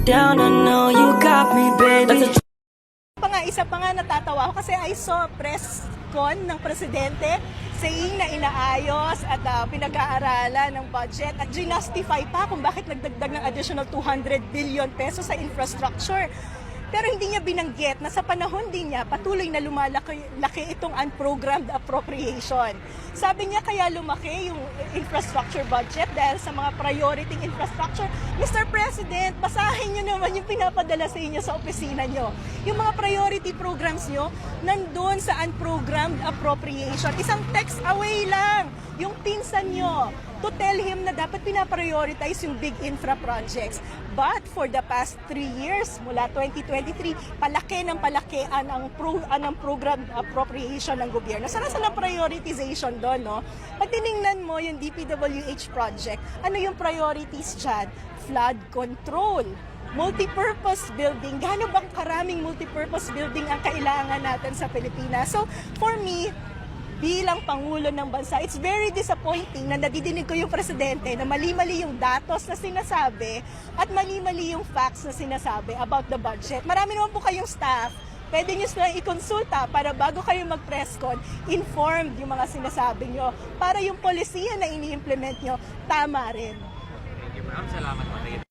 down, I know you got me, baby. Isa pa nga natatawa ako kasi I saw press con ng presidente saying na inaayos at pinag-aaralan ng budget at ginustify pa kung bakit nagdagdag ng additional 200 billion pesos sa infrastructure. Pero hindi niya binanggit na sa panahon din niya patuloy na lumalaki itong unprogrammed appropriation. Sabi niya kaya lumaki yung infrastructure budget dahil sa mga priority infrastructure. Mr. President, basahin niyo naman yung pinapadala sa inyo sa opisina niyo. Yung mga priority programs niyo nandun sa unprogrammed appropriation. Isang text away lang yung pinsan niyo to tell him na dapat pinaprioritize yung big infra projects. But for the past 3 years, mula 2023, palaki ng palaki ang program appropriation ng gobyerno. Saan ang prioritization doon, no? Pag tinignan mo yung DPWH project, ano yung priorities dyan? Flood control, multipurpose building. Gaano bang karaming multipurpose building ang kailangan natin sa Pilipinas? So, for me, bilang Pangulo ng Bansa, it's very disappointing na nadidinig ko yung Presidente na mali-mali yung datos na sinasabi at mali-mali yung facts na sinasabi about the budget. Marami naman po kayong staff, pwede nyo silang ikonsulta para bago kayo mag-press con, informed yung mga sinasabi nyo para yung polisiya na ini-implement nyo, tama rin. Thank you, ma'am. Salamat.